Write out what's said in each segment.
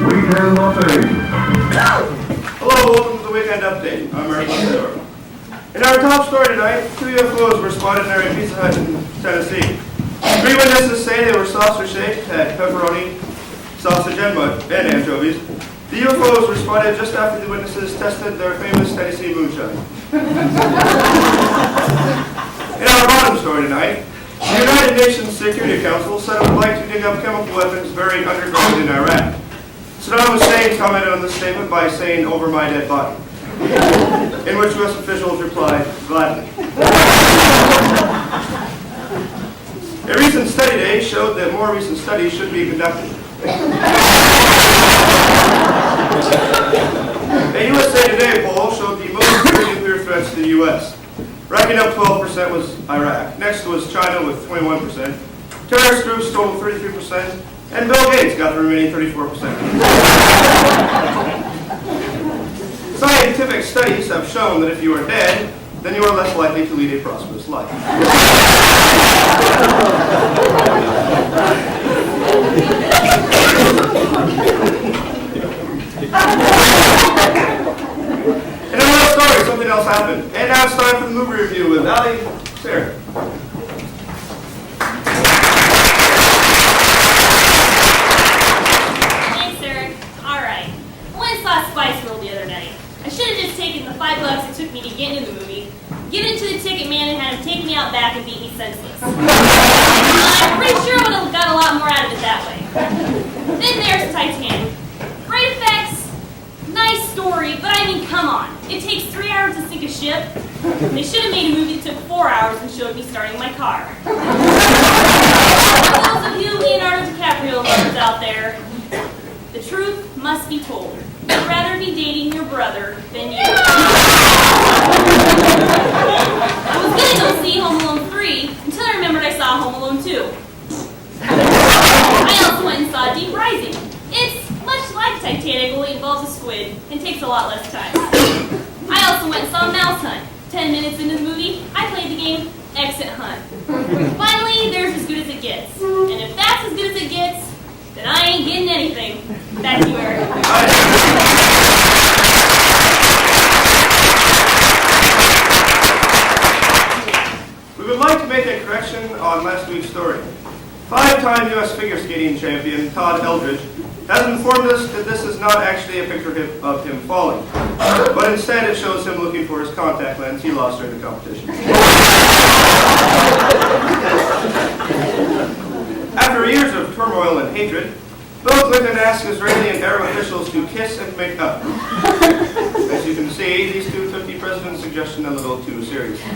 Weekend Update. Hello, welcome to the Weekend Update. I'm Eric Montour. In our top story tonight, 2 UFOs were spotted near a Pizza Hut in Tennessee. 3 witnesses say they were saucer-shaped, had pepperoni, sausage, and anchovies. The UFOs were spotted just after the witnesses tested their famous Tennessee moonshine. In our bottom story tonight, the United Nations Security Council said it would like to dig up chemical weapons buried underground in Iraq. Saddam Hussein commented on this statement by saying, "Over my dead body," in which U.S. officials replied, "Gladly." A recent study day showed that more recent studies should be conducted. A USA Today poll showed the most severe nuclear threats to the U.S. Racking up 12% was Iraq. Next was China with 21%. Terrorist groups totaled 33%. And Bill Gates got the remaining 34%. Scientific studies have shown that if you are dead, then you are less likely to lead a prosperous life. In another story, something else happened. And now it's time for the movie review with Ali Sarah. $5 it took me to get into the movie, get into the ticket man and had him take me out back and beat me senseless. I'm pretty sure I would have got a lot more out of it that way. Then there's Titanic. Great effects, nice story, but I mean, come on. It takes 3 hours to sink a ship. They should have made a movie that took 4 hours and showed me starting my car. For those of you Leonardo DiCaprio lovers out there, the truth must be told. I'd rather be dating your brother than you. I was going to go see Home Alone 3 until I remembered I saw Home Alone 2. I also went and saw Deep Rising. It's much like Titanic, only involves a squid and takes a lot less time. I also went and saw Mouse Hunt. 10 minutes into the movie, I played the game Exit Hunt. Finally, there's As Good as It Gets. And if that's as good as it gets, then I ain't getting anything. Back to you, Eric. We would like to make a correction on last week's story. 5-time U.S. figure skating champion Todd Eldridge has informed us that this is not actually a picture of him falling, but instead it shows him looking for his contact lens he lost during the competition. After years of turmoil and hatred, Bill Clinton asked Israeli and Arab officials to kiss and make up. As you can see, these two took the president's suggestion a little too seriously.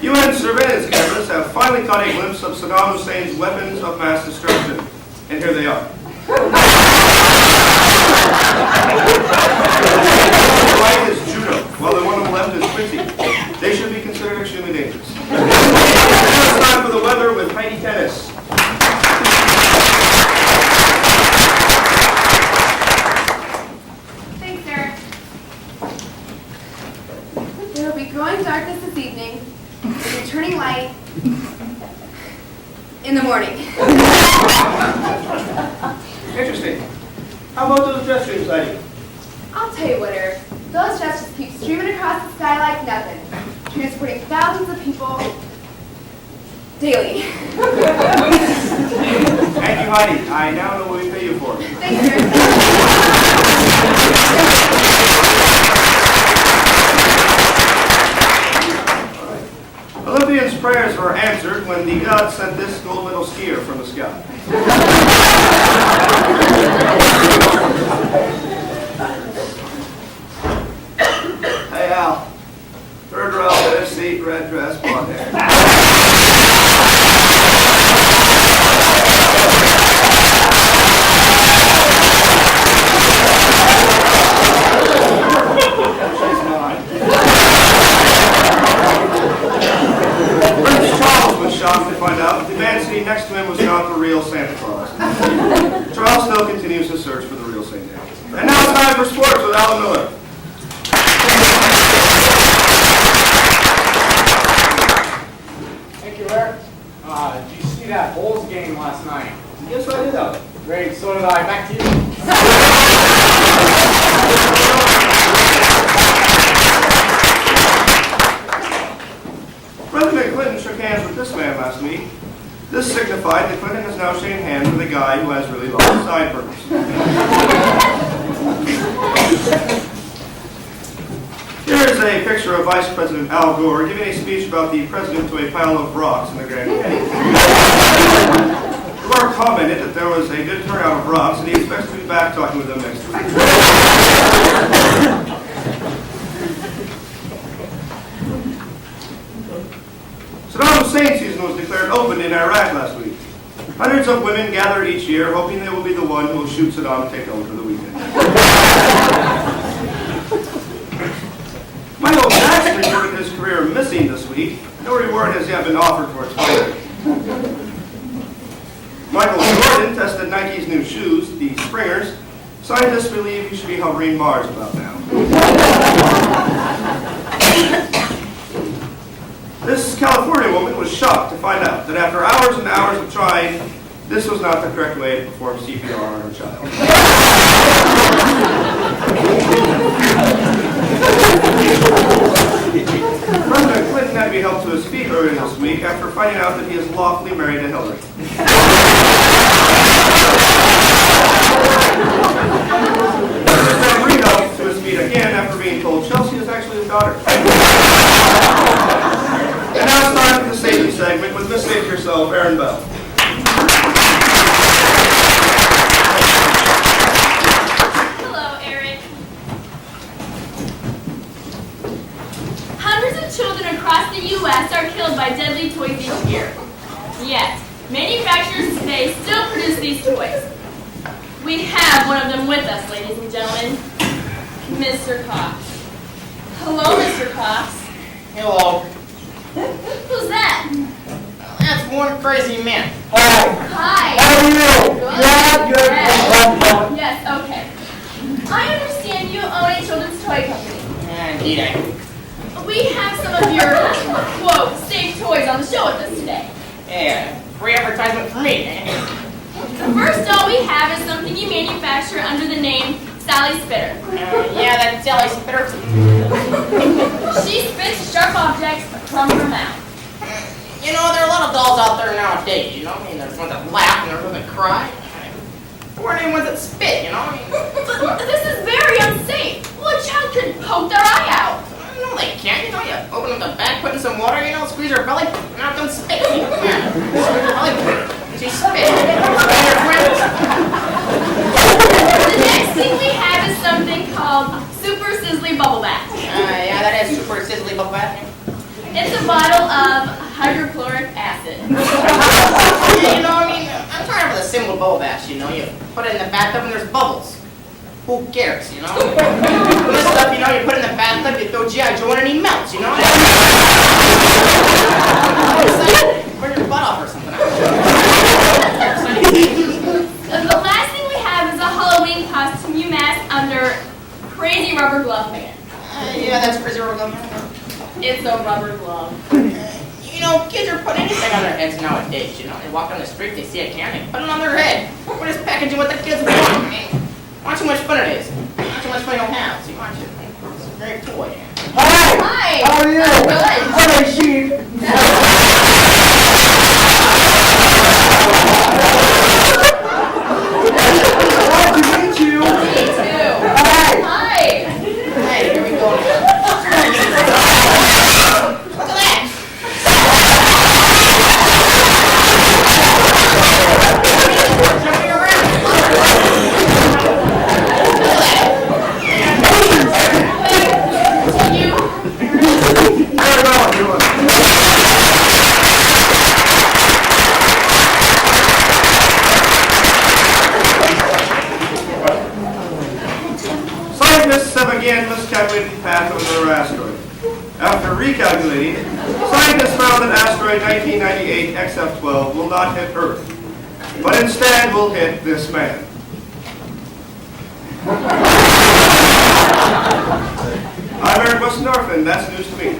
UN surveillance cameras have finally caught a glimpse of Saddam Hussein's weapons of mass destruction. And here they are. The right is judo, while the one on the left is quincy. They should be considered extremely dangerous. It's time for the weather with Heidi Tennis. Thanks, Eric. It will be growing darkness this evening and returning light in the morning. Interesting. How about those jet streams, Heidi? I'll tell you what, Eric. Those jets just keep streaming across the sky like nothing, transporting thousands of people daily. Thank you, Heidi. I now know what we pay you for. Thanks, Eric. Olympians' prayers were answered when the gods sent this gold medal skier from the sky. Hey, Al. Third row, better seat, red dress, blonde hair. Shocked to find out the man sitting next to him was not the real Santa Claus. Charles still continues his search for the real St. Nick. And now it's time for sports with Alan Miller. Thank you, Eric. Do you see that Bulls game last night? Yes, I did. Great, so did I. Back to you. President Clinton shook hands with this man last week. This signified that Clinton is now shaking hands with a guy who has really long sideburns. Here is a picture of Vice President Al Gore giving a speech about the president to a pile of rocks in the Grand Canyon. Gore commented that there was a good turnout of rocks and he expects to be back talking with them next week. Saddam Hussein's season was declared open in Iraq last week. Hundreds of women gather each year hoping they will be the one who will shoot Saddam and take over for the weekend. Michael Jackson reported his career missing this week. No reward has yet been offered for its finder. Michael Jordan tested Nike's new shoes, the Springers. Scientists believe he should be hovering Mars about now. This California woman was shocked to find out that after hours and hours of trying, this was not the correct way to perform CPR on her child. President Clinton had to be helped to his feet earlier this week after finding out that he is lawfully married to Hillary. President Reed helped to his feet again after being told Chelsea is actually his daughter. And now it's time for the safety segment with Miss Safety herself, Erin Bell. Hello, Eric. Hundreds of children across the U.S. are killed by deadly toys each year. Yet, manufacturers today still produce these toys. We have one of them with us, ladies and gentlemen, Mr. Cox. Hello, Mr. Cox. Hello. Who's that? That's one crazy man. Hi. How are you? Good. Yes, okay. I understand you own a children's toy company. Indeed, I do. We have some of your, quote, safe toys on the show with us today. Yeah, free advertisement for me. The first doll we have is something you manufacture under the name Sally Spitter. Yeah, that Sally Spitter. She spits sharp objects from her mouth. You know, there are a lot of dolls out there nowadays, you know? I mean, there's ones that laugh and there's ones that cry. There aren't any ones that spit, you know? I mean, But this is very unsafe. Well, a child could poke their eye out. no, they can't. You know, you open up the bag, put in some water, you know, squeeze her belly, and out comes spit. Yeah. Belly, she spit. The next thing we have is something called Super Sizzly Bubble Bath. Yeah, that is super sizzly bubble bath. It's a bottle of hydrochloric acid. You know, I mean, I'm tired of the simple bubble baths, you know? You put it in the bathtub and there's bubbles. Who cares, you know? This stuff, you know, you put it in the bathtub, you throw G.I. Joe in and he melts, you know? Burn your butt off or something. The last thing we have is a Halloween costume you mask under Crazy Rubber Glove Man. Yeah, that's crazy rubber glove. It's a rubber glove. You know, kids are putting anything on their heads nowadays, you know? They walk down the street, they see a can, they put it on their head. We're just packaging what the kids want. I mean, watch how much fun it is. Watch how much fun you'll have. See, watch it. It's a great toy. Hi. How are you? Good. What is she? Glad to meet you. Me too. Hi. Hi. Hey, here we go. Look at that. Jumping around. You. Very well, everyone. Scientists have again miscalculated the path of another asteroid. After recalculating, scientists found that asteroid 1998 XF12 will not hit Earth, but instead will hit this man. I'm Eric Westendorf, and that's news to me.